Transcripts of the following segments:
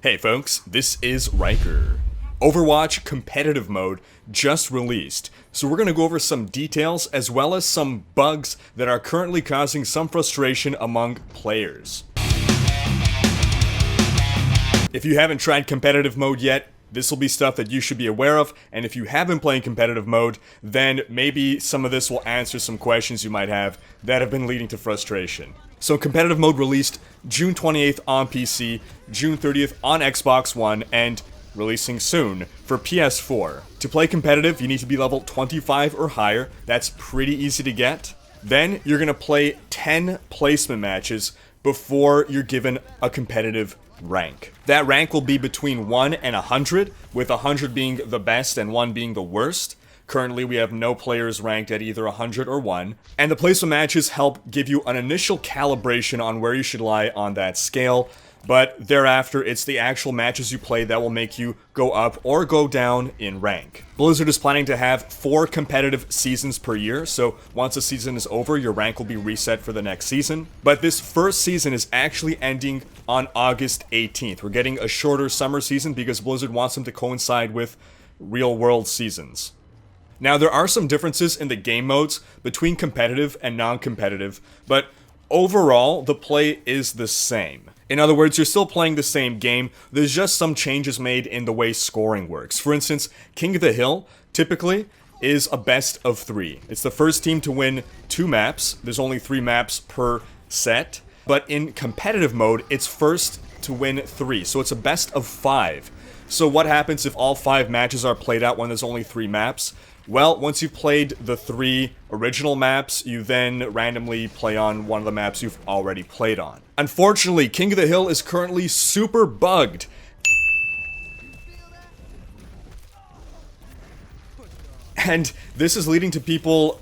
Hey folks, this is Rhykker. Overwatch competitive mode just released, so we're going to go over some details as well as some bugs that are currently causing some frustration among players. If you haven't tried competitive mode yet, this will be stuff that you should be aware of, and if you have been playing competitive mode, then maybe some of this will answer some questions you might have that have been leading to frustration. So competitive mode released June 28th on PC, June 30th on Xbox One, and releasing soon for PS4. To play competitive, you need to be level 25 or higher. That's pretty easy to get. Then you're going to play 10 placement matches before you're given a competitive rank. That rank will be between 1 and 100, with 100 being the best and 1 being the worst. Currently, we have no players ranked at either 100 or 1, and the placement matches help give you an initial calibration on where you should lie on that scale, but thereafter, it's the actual matches you play that will make you go up or go down in rank. Blizzard is planning to have 4 competitive seasons per year, so once a season is over, your rank will be reset for the next season. But this first season is actually ending on August 18th. We're getting a shorter summer season because Blizzard wants them to coincide with real-world seasons. Now, there are some differences in the game modes between competitive and non-competitive, but overall, the play is the same. In other words, you're still playing the same game, there's just some changes made in the way scoring works. For instance, King of the Hill, typically, is a best of 3. It's the first team to win 2 maps, there's only 3 maps per set, but in competitive mode, it's first to win 3, so it's a best of 5. So what happens if all 5 matches are played out when there's only 3 maps? Well, once you've played the 3 original maps, you then randomly play on one of the maps you've already played on. Unfortunately, King of the Hill is currently super bugged. And this is leading to people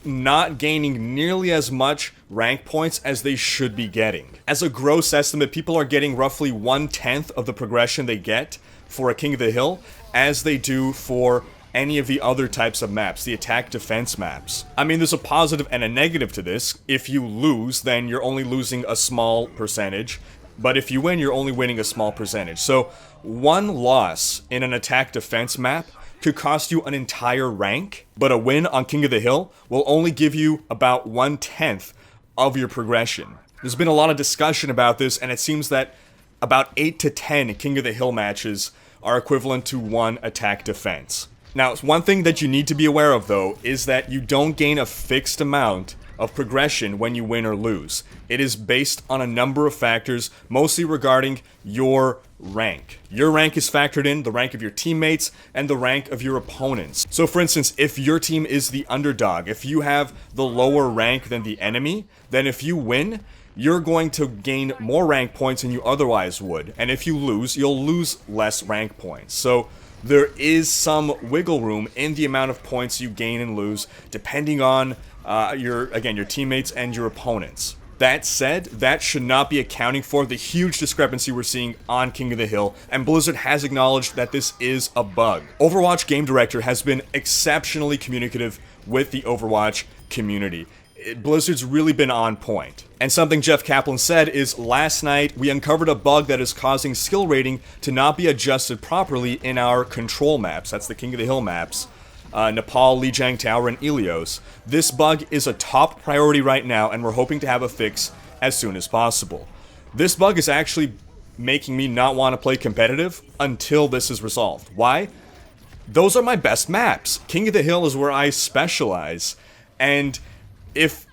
not gaining nearly as much rank points as they should be getting. As a gross estimate, people are getting roughly 1/10 of the progression they get for a King of the Hill as they do for any of the other types of maps, the attack-defense maps. I mean, there's a positive and a negative to this. If you lose, then you're only losing a small percentage, but if you win, you're only winning a small percentage. So, one loss in an attack-defense map could cost you an entire rank, but a win on King of the Hill will only give you about 1/10 of your progression. There's been a lot of discussion about this, and it seems that about 8 to 10 King of the Hill matches are equivalent to 1 attack-defense. Now, one thing that you need to be aware of, though, is that you don't gain a fixed amount of progression when you win or lose. It is based on a number of factors, mostly regarding your rank. Your rank is factored in, the rank of your teammates, and the rank of your opponents. So, for instance, if your team is the underdog, if you have the lower rank than the enemy, then if you win, you're going to gain more rank points than you otherwise would. And if you lose, you'll lose less rank points. So, there is some wiggle room in the amount of points you gain and lose, depending on your teammates and your opponents. That said, that should not be accounting for the huge discrepancy we're seeing on King of the Hill, and Blizzard has acknowledged that this is a bug. Overwatch game director has been exceptionally communicative with the Overwatch community. Blizzard's really been on point. And something Jeff Kaplan said is, last night we uncovered a bug that is causing skill rating to not be adjusted properly in our control maps. That's the King of the Hill maps. Nepal, Lijiang Tower, and Ilios. This bug is a top priority right now, and we're hoping to have a fix as soon as possible. This bug is actually making me not want to play competitive until this is resolved. Why? Those are my best maps. King of the Hill is where I specialize, and if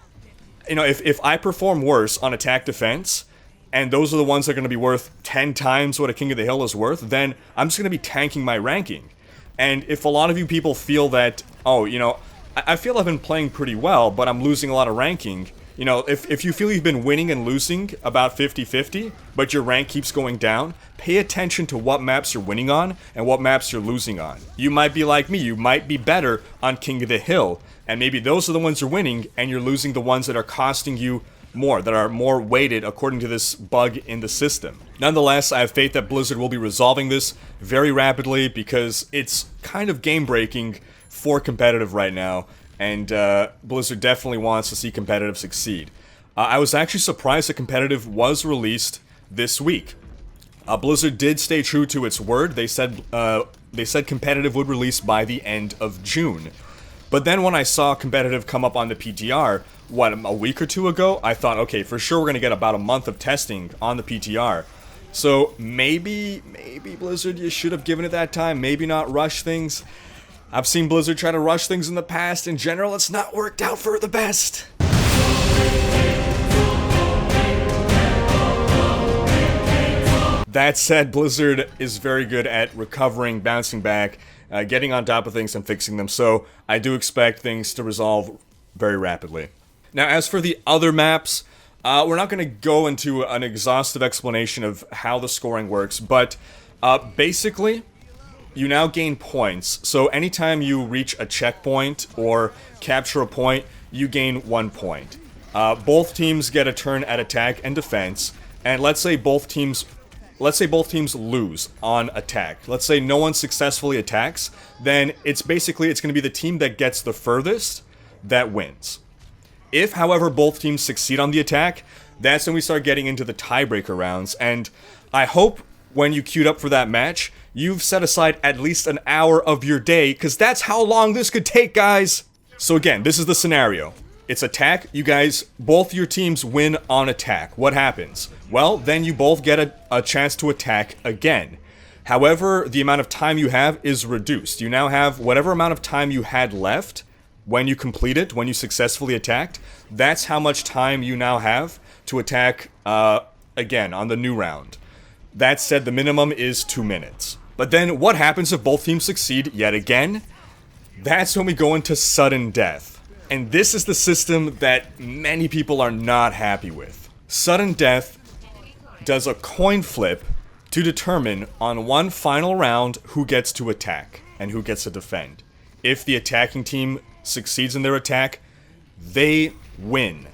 I perform worse on attack defense, and those are the ones that are going to be worth 10 times what a King of the Hill is worth, then I'm just going to be tanking my ranking. And if a lot of you people feel that, I feel I've been playing pretty well, but I'm losing a lot of ranking, if you feel you've been winning and losing about 50-50, but your rank keeps going down, pay attention to what maps you're winning on and what maps you're losing on. You might be like me, you might be better on King of the Hill, and maybe those are the ones you're winning, and you're losing the ones that are costing you more, that are more weighted according to this bug in the system. Nonetheless, I have faith that Blizzard will be resolving this very rapidly because it's kind of game-breaking for competitive right now, and Blizzard definitely wants to see competitive succeed. I was actually surprised that competitive was released this week. Blizzard did stay true to its word. They said competitive would release by the end of June. But then when I saw competitive come up on the PTR, a week or two ago, I thought, okay, for sure we're going to get about a month of testing on the PTR. So maybe Blizzard, you should have given it that time. Maybe not rush things. I've seen Blizzard try to rush things in the past. In general, it's not worked out for the best. That said, Blizzard is very good at recovering, bouncing back, getting on top of things and fixing them, so I do expect things to resolve very rapidly. Now, as for the other maps, we're not going to go into an exhaustive explanation of how the scoring works, but basically, you now gain points. So anytime you reach a checkpoint or capture a point, you gain 1 point. Both teams get a turn at attack and defense, and let's say both teams lose on attack. Let's say no one successfully attacks, then it's going to be the team that gets the furthest that wins. If, however, both teams succeed on the attack, that's when we start getting into the tiebreaker rounds, and I hope when you queued up for that match, you've set aside at least an hour of your day, because that's how long this could take, guys! So again, this is the scenario. It's attack, both your teams win on attack. What happens? Well, then you both get a chance to attack again. However, the amount of time you have is reduced. You now have whatever amount of time you had left when you successfully attacked. That's how much time you now have to attack again on the new round. That said, the minimum is 2 minutes. But then what happens if both teams succeed yet again? That's when we go into sudden death. And this is the system that many people are not happy with. Sudden death does a coin flip to determine on one final round who gets to attack and who gets to defend. If the attacking team succeeds in their attack, they win.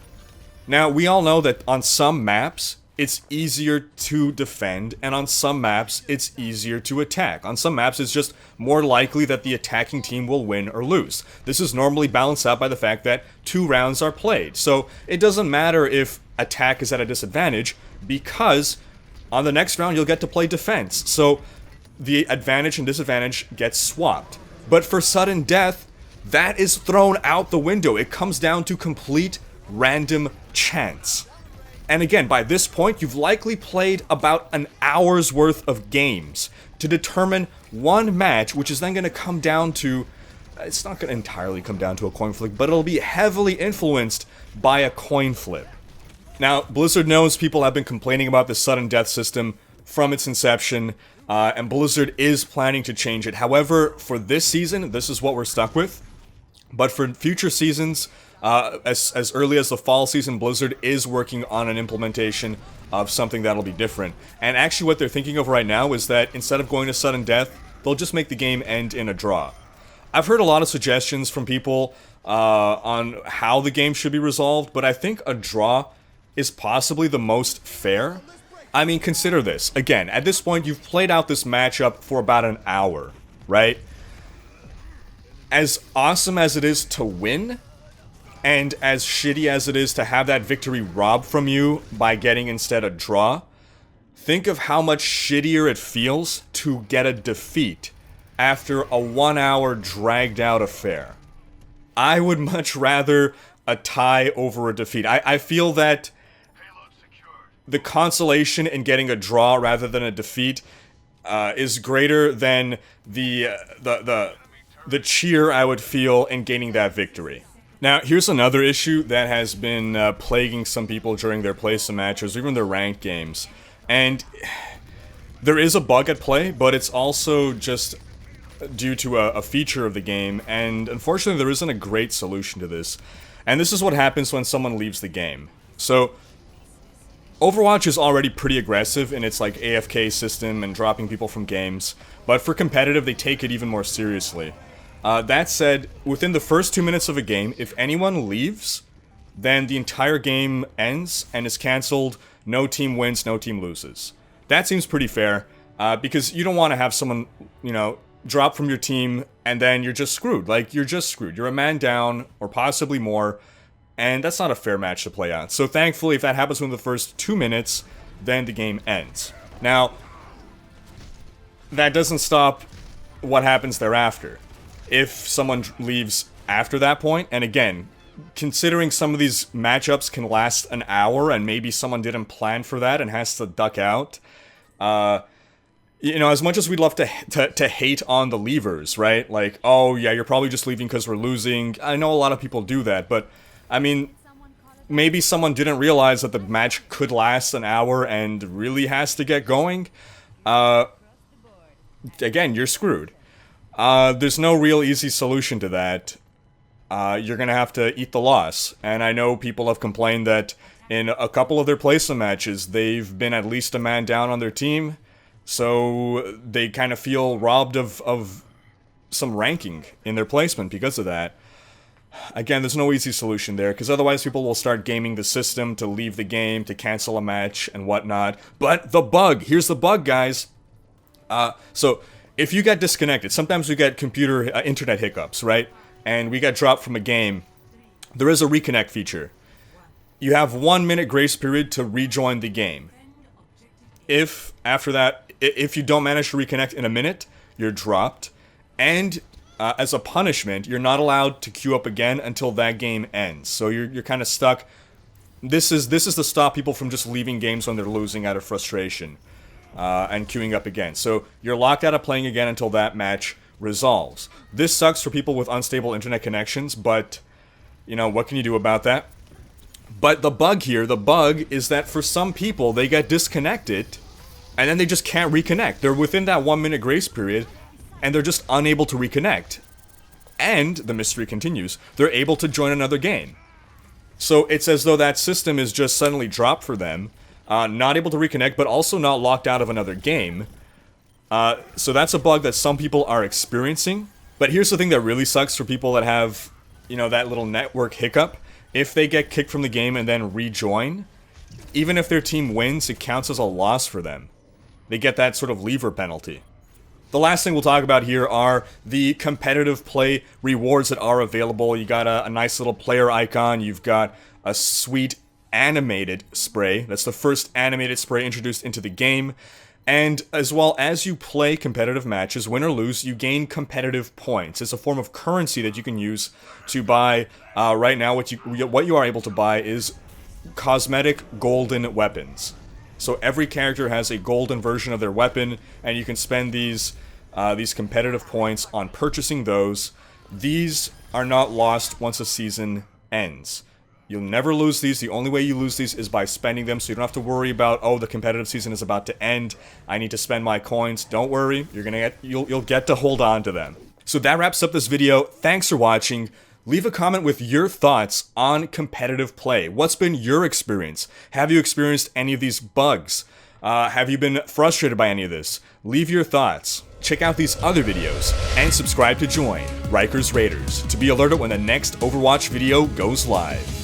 Now, we all know that on some maps, it's easier to defend, and on some maps, it's easier to attack. On some maps, it's just more likely that the attacking team will win or lose. This is normally balanced out by the fact that 2 rounds are played. So it doesn't matter if attack is at a disadvantage, because on the next round, you'll get to play defense. So the advantage and disadvantage gets swapped. But for sudden death, that is thrown out the window. It comes down to complete random chance. And again, by this point, you've likely played about an hour's worth of games to determine one match, which is then going to come down to... It's not going to entirely come down to a coin flip, but it'll be heavily influenced by a coin flip. Now, Blizzard knows people have been complaining about the sudden death system from its inception, and Blizzard is planning to change it. However, for this season, this is what we're stuck with. But for future seasons... as early as the fall season, Blizzard is working on an implementation of something that'll be different. And actually what they're thinking of right now is that instead of going to sudden death, they'll just make the game end in a draw. I've heard a lot of suggestions from people on how the game should be resolved, but I think a draw is possibly the most fair. I mean, consider this. Again, at this point, you've played out this matchup for about an hour, right? As awesome as it is to win... and as shitty as it is to have that victory robbed from you by getting instead a draw, think of how much shittier it feels to get a defeat after a 1 hour dragged out affair. I would much rather a tie over a defeat. I feel that the consolation in getting a draw rather than a defeat is greater than the cheer I would feel in gaining that victory. Now, here's another issue that has been plaguing some people during their play-sim matches, or even their ranked games. And there is a bug at play, but it's also just due to a feature of the game, and unfortunately there isn't a great solution to this. And this is what happens when someone leaves the game. So, Overwatch is already pretty aggressive in its like AFK system and dropping people from games, but for competitive they take it even more seriously. That said, within the first 2 minutes of a game, if anyone leaves, then the entire game ends and is cancelled. No team wins, no team loses. That seems pretty fair, because you don't want to have someone, drop from your team and then you're just screwed. Like, you're just screwed. You're a man down, or possibly more, and that's not a fair match to play out. So thankfully, if that happens within the first 2 minutes, then the game ends. Now, that doesn't stop what happens thereafter. If someone leaves after that point, and again, considering some of these matchups can last an hour and maybe someone didn't plan for that and has to duck out, you know, as much as we'd love to hate on the leavers, right? Like, oh yeah, you're probably just leaving because we're losing. I know a lot of people do that, but I mean, maybe someone didn't realize that the match could last an hour and really has to get going. Again, you're screwed. There's no real easy solution to that. You're gonna have to eat the loss. And I know people have complained that in a couple of their placement matches, they've been at least a man down on their team, so they kind of feel robbed of some ranking in their placement because of that. Again, there's no easy solution there, because otherwise people will start gaming the system to leave the game, to cancel a match, and whatnot. But the bug! Here's the bug, guys! So, if you get disconnected, sometimes we get internet hiccups, right? And we get dropped from a game, there is a reconnect feature. You have 1 minute grace period to rejoin the game. If, after that, if you don't manage to reconnect in a minute, you're dropped. And, as a punishment, you're not allowed to queue up again until that game ends. So you're kind of stuck. This is to stop people from just leaving games when they're losing out of frustration. And queuing up again. So you're locked out of playing again until that match resolves. This sucks for people with unstable internet connections, but, you know, what can you do about that? But the bug here, is that for some people, they get disconnected, and then they just can't reconnect. They're within that 1 minute grace period, and they're just unable to reconnect. And, the mystery continues, they're able to join another game. So it's as though that system is just suddenly dropped for them, not able to reconnect, but also not locked out of another game. So that's a bug that some people are experiencing. But here's the thing that really sucks for people that have, you know, that little network hiccup. If they get kicked from the game and then rejoin, even if their team wins, it counts as a loss for them. They get that sort of leaver penalty. The last thing we'll talk about here are the competitive play rewards that are available. You got a nice little player icon. You've got a sweet animated spray. That's the first animated spray introduced into the game. And as well as you play competitive matches, win or lose, you gain competitive points. It's a form of currency that you can use to buy. Right now, what you are able to buy is cosmetic golden weapons. So every character has a golden version of their weapon, and you can spend these competitive points on purchasing those. These are not lost once a season ends. You'll never lose these. The only way you lose these is by spending them, so you don't have to worry about, oh, the competitive season is about to end, I need to spend my coins. Don't worry, you'll get to hold on to them. So that wraps up this video. Thanks for watching. Leave a comment with your thoughts on competitive play. What's been your experience? Have you experienced any of these bugs? Have you been frustrated by any of this? Leave your thoughts. Check out these other videos, and subscribe to join Rhyker's Raiders to be alerted when the next Overwatch video goes live.